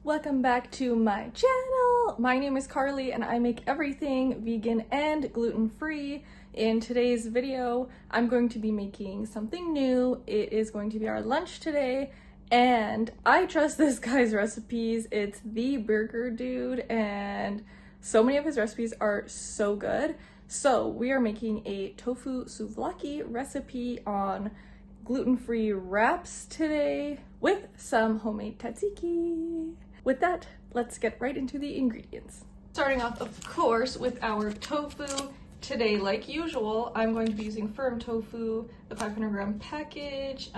Welcome back to my channel. My name is Carly and I make everything vegan and gluten-free. In today's video, I'm going to be making something new. It is going to be our lunch today and I trust this guy's recipes. It's the burger dude and so many of his recipes are so good. So we are making a tofu souvlaki recipe on gluten-free wraps today with some homemade tzatziki. With that, let's get right into the ingredients. Starting off, of course, with our tofu. Today, like usual, I'm going to be using firm tofu, the 500-gram package.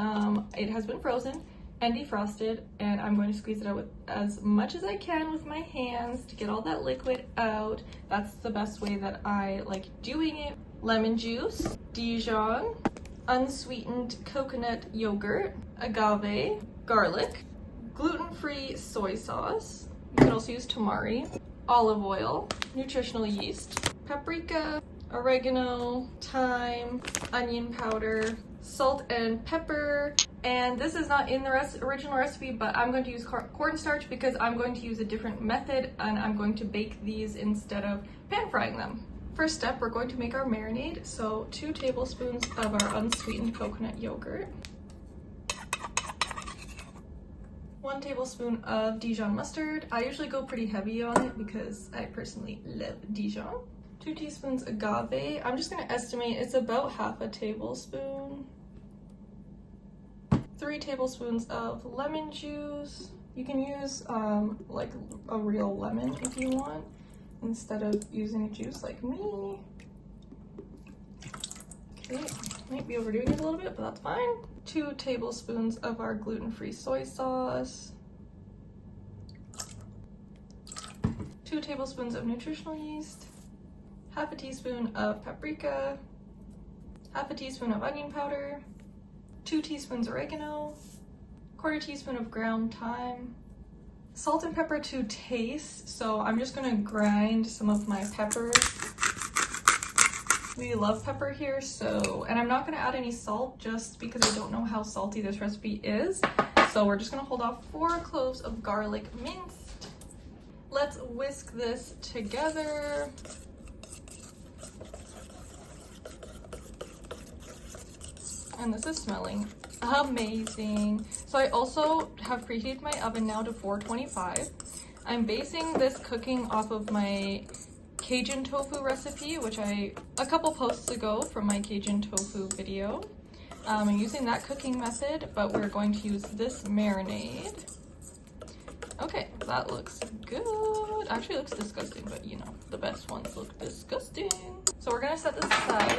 It has been frozen and defrosted, and I'm going to squeeze it out with as much as I can with my hands to get all that liquid out. That's the best way that I like doing it. Lemon juice, Dijon, unsweetened coconut yogurt, agave, garlic, gluten-free soy sauce, you can also use tamari, olive oil, nutritional yeast, paprika, oregano, thyme, onion powder, salt and pepper. And this is not in the original recipe, but I'm going to use cornstarch because I'm going to use a different method and I'm going to bake these instead of pan frying them. First step, we're going to make our marinade. So 2 tablespoons of our unsweetened coconut yogurt, 1 tablespoon of Dijon mustard. I usually go pretty heavy on it because I personally love Dijon. 2 teaspoons agave. I'm just going to estimate it's about half a tablespoon. 3 tablespoons of lemon juice. You can use like a real lemon if you want, instead of using a juice like me. Okay, might be overdoing it a little bit, but that's fine. 2 tablespoons of our gluten-free soy sauce. 2 tablespoons of nutritional yeast. Half a teaspoon of paprika. Half a teaspoon of onion powder. 2 teaspoons oregano. 1/4 teaspoon of ground thyme. Salt and pepper to taste. So I'm just gonna grind some of my peppers. We love pepper here, and I'm not gonna add any salt just because I don't know how salty this recipe is. So we're just gonna hold off 4 cloves of garlic minced. Let's whisk this together. And this is smelling amazing. So I also have preheated my oven now to 425. I'm basing this cooking off of my Cajun tofu recipe, which a couple posts ago from my Cajun tofu video. I'm using that cooking method, but we're going to use this marinade. Okay, that looks good. Actually, it looks disgusting, but you know, the best ones look disgusting. So we're gonna set this aside.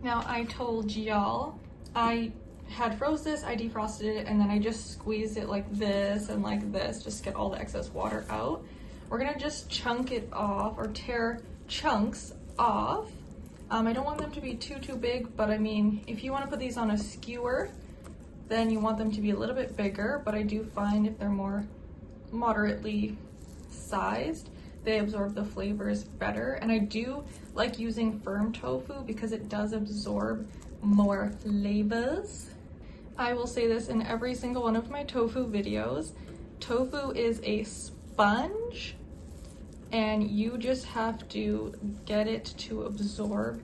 Now, I told y'all I had froze this, I defrosted it, and then I just squeezed it like this and like this, just get all the excess water out. We're gonna just chunk it off or tear chunks off. I don't want them to be too big, but I mean, if you want to put these on a skewer, then you want them to be a little bit bigger, but I do find if they're more moderately sized, they absorb the flavors better. And I do like using firm tofu because it does absorb more flavors. I will say this in every single one of my tofu videos. Tofu is a sponge and you just have to get it to absorb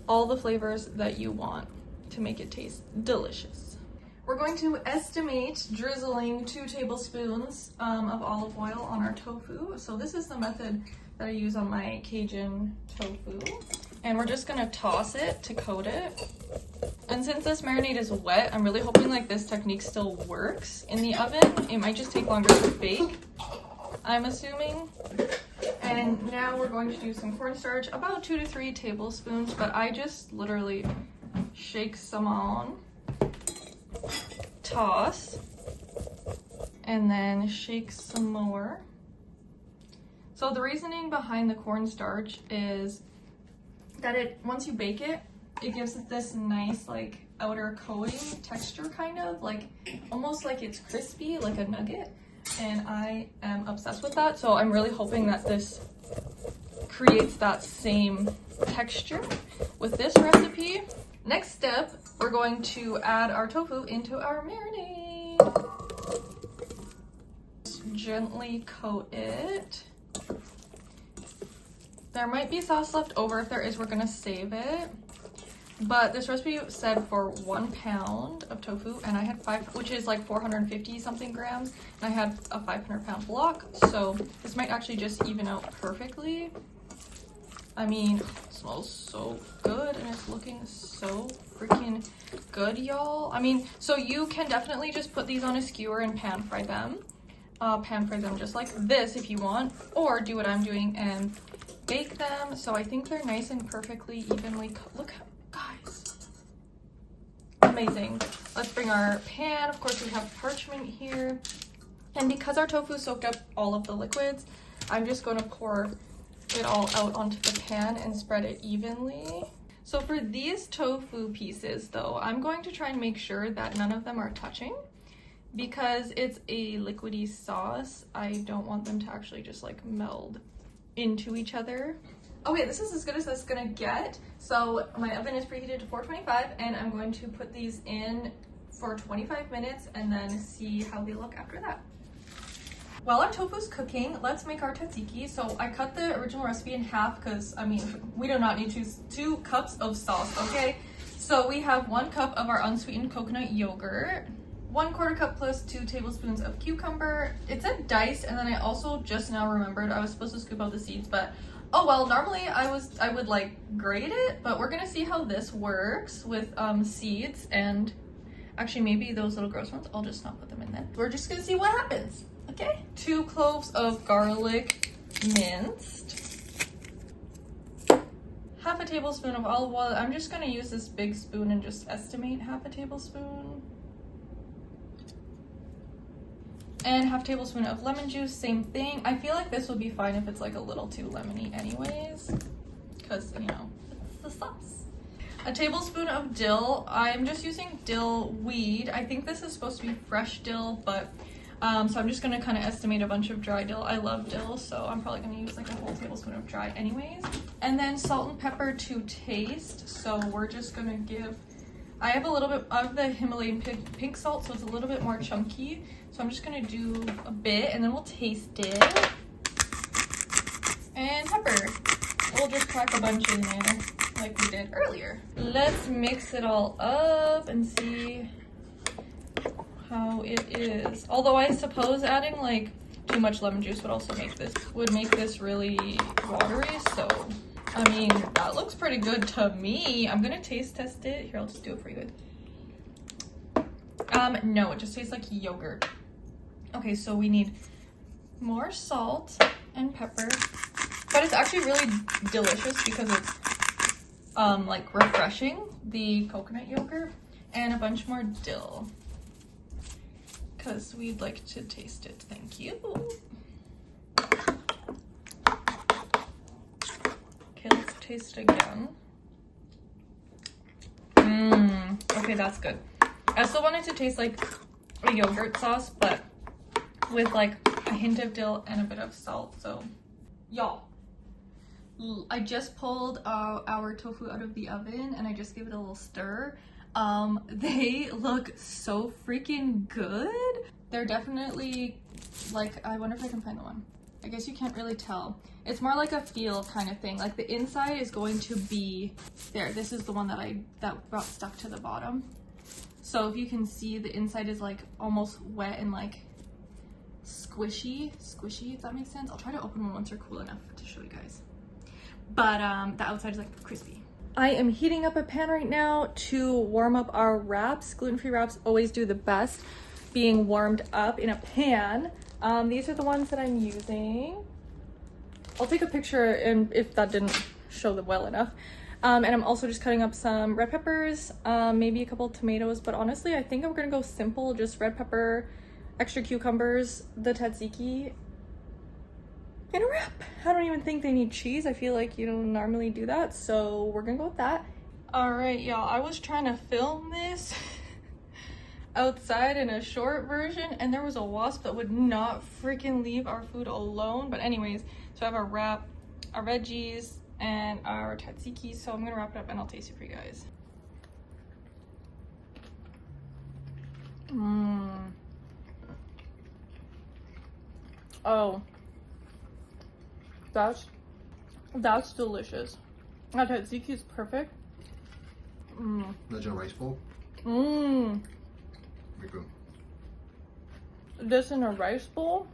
all the flavors that you want to make it taste delicious. We're going to estimate drizzling 2 tablespoons of olive oil on our tofu. So this is the method that I use on my Cajun tofu. And we're just gonna toss it to coat it. And since this marinade is wet, I'm really hoping like this technique still works in the oven. It might just take longer to bake, I'm assuming. And now we're going to do some cornstarch, about 2 to 3 tablespoons, but I just literally shake some on, toss, and then shake some more. So the reasoning behind the cornstarch is that once you bake it, it gives it this nice like outer coating texture, kind of like almost like it's crispy, like a nugget. And I am obsessed with that. So I'm really hoping that this creates that same texture with this recipe. Next step, we're going to add our tofu into our marinade. gently coat it. There might be sauce left over. If there is, we're gonna save it. But this recipe said for 1 pound of tofu, and I had 5, which is like 450 something grams, and I had a 500-pound block, so this might actually just even out perfectly. I mean, it smells so good, and it's looking so freaking good, y'all. I mean, so you can definitely just put these on a skewer and pan fry them. Pan fry them just like this if you want, or do what I'm doing and bake them. So I think they're nice and perfectly evenly cooked. Look, guys, amazing. Let's bring our pan. Of course, we have parchment here, and because our tofu soaked up all of the liquids, I'm just going to pour it all out onto the pan and spread it evenly. So for these tofu pieces though, I'm going to try and make sure that none of them are touching, because it's a liquidy sauce. I don't want them to actually just like meld into each other. Okay, this is as good as it's gonna get. So my oven is preheated to 425, and I'm going to put these in for 25 minutes and then see how they look after that. While our tofu's cooking, let's make our tzatziki. So I cut the original recipe in half because, I mean, we do not need 2 cups of sauce, okay? So we have 1 cup of our unsweetened coconut yogurt, 1/4 cup plus 2 tablespoons of cucumber. It said diced, and then I also just now remembered I was supposed to scoop out the seeds, but oh well, normally I would like grate it, but we're gonna see how this works with seeds, and actually maybe those little gross ones, I'll just not put them in there. We're just gonna see what happens. Okay, 2 cloves of garlic minced, half a tablespoon of olive oil. I'm just gonna use this big spoon and just estimate half a tablespoon. And half a tablespoon of lemon juice, same thing. I feel like this would be fine if it's like a little too lemony anyways, because, you know, it's the sauce. A tablespoon of dill. I'm just using dill weed. I think this is supposed to be fresh dill, but so I'm just gonna kind of estimate a bunch of dry dill. I love dill, so I'm probably gonna use like a whole tablespoon of dry anyways. And then salt and pepper to taste. So we're just gonna give, I have a little bit of the Himalayan pink salt, so it's a little bit more chunky. So I'm just gonna do a bit, and then we'll taste it. And pepper. We'll just crack a bunch in there like we did earlier. Let's mix it all up and see how it is. Although I suppose adding like too much lemon juice would make this really watery. So I mean, that looks pretty good to me. I'm gonna taste test it. Here, I'll just do it for you guys. No, it just tastes like yogurt. Okay, so we need more salt and pepper, but it's actually really delicious because it's like refreshing, the coconut yogurt, and a bunch more dill because we'd like to taste it. Thank you. Okay, let's taste again. Okay, that's good. I still want it to taste like a yogurt sauce, but with like a hint of dill and a bit of salt. So y'all, I just pulled our tofu out of the oven and I just gave it a little stir. They look so freaking good. They're definitely like, I wonder if I can find the one. I guess you can't really tell. It's more like a feel kind of thing. Like the inside is going to be there. This is the one that got stuck to the bottom. So if you can see, the inside is like almost wet and like squishy, if that makes sense. I'll try to open one once they're cool enough to show you guys. But the outside is like crispy. I am heating up a pan right now to warm up our wraps. Gluten-free wraps always do the best being warmed up in a pan. These are the ones that I'm using. I'll take a picture and if that didn't show them well enough. And I'm also just cutting up some red peppers, maybe a couple of tomatoes, but honestly, I think I'm gonna go simple, just red pepper, extra cucumbers, the tzatziki, and a wrap. I don't even think they need cheese. I feel like you don't normally do that, so we're gonna go with that. All right, y'all, I was trying to film this outside in a short version, and there was a wasp that would not freaking leave our food alone. But anyways, so I have our wrap, our veggies, and our tzatziki, so I'm gonna wrap it up and I'll taste it for you guys. Oh, that's delicious. That tzatziki is perfect. That's your rice bowl? This in a rice bowl?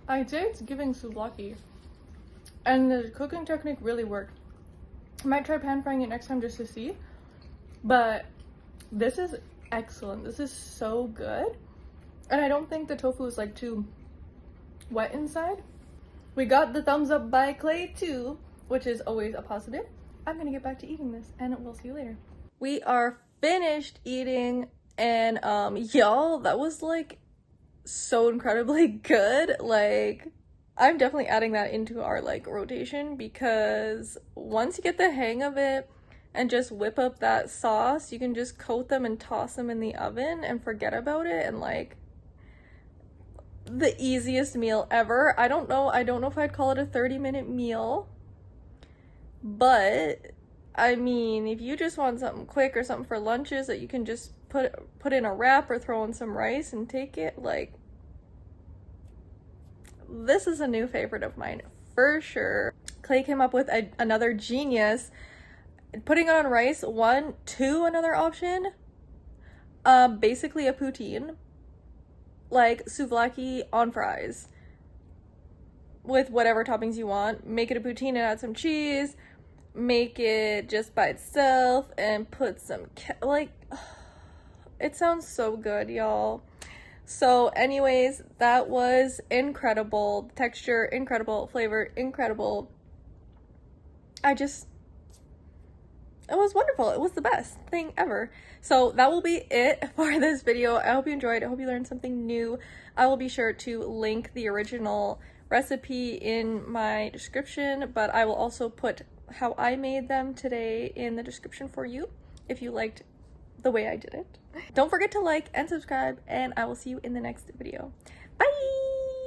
I'd say it's giving souvlaki. And the cooking technique really worked. I might try pan frying it next time just to see. But this is excellent. This is so good. And I don't think the tofu is like too wet inside. We got the thumbs up by Clay too, which is always a positive. I'm gonna get back to eating this and we'll see you later. We are finished eating and y'all, that was like so incredibly good. Like, I'm definitely adding that into our like rotation, because once you get the hang of it and just whip up that sauce, you can just coat them and toss them in the oven and forget about it. And like, the easiest meal ever. I don't know if I'd call it a 30-minute meal, but I mean, if you just want something quick or something for lunches that you can just put in a wrap or throw in some rice and take it, like, this is a new favorite of mine for sure. Clay came up with another genius, putting it on rice. 1, 2, another option, basically a poutine, like souvlaki on fries with whatever toppings you want. Make it a poutine and add some cheese, make it just by itself and put some like, it sounds so good, y'all. So anyways, that was incredible. Texture incredible, flavor incredible. It was wonderful. It was the best thing ever. So that will be it for this video. I hope you enjoyed. I hope you learned something new. I will be sure to link the original recipe in my description, but I will also put how I made them today in the description for you if you liked the way I did it. Don't forget to like and subscribe, and I will see you in the next video. Bye!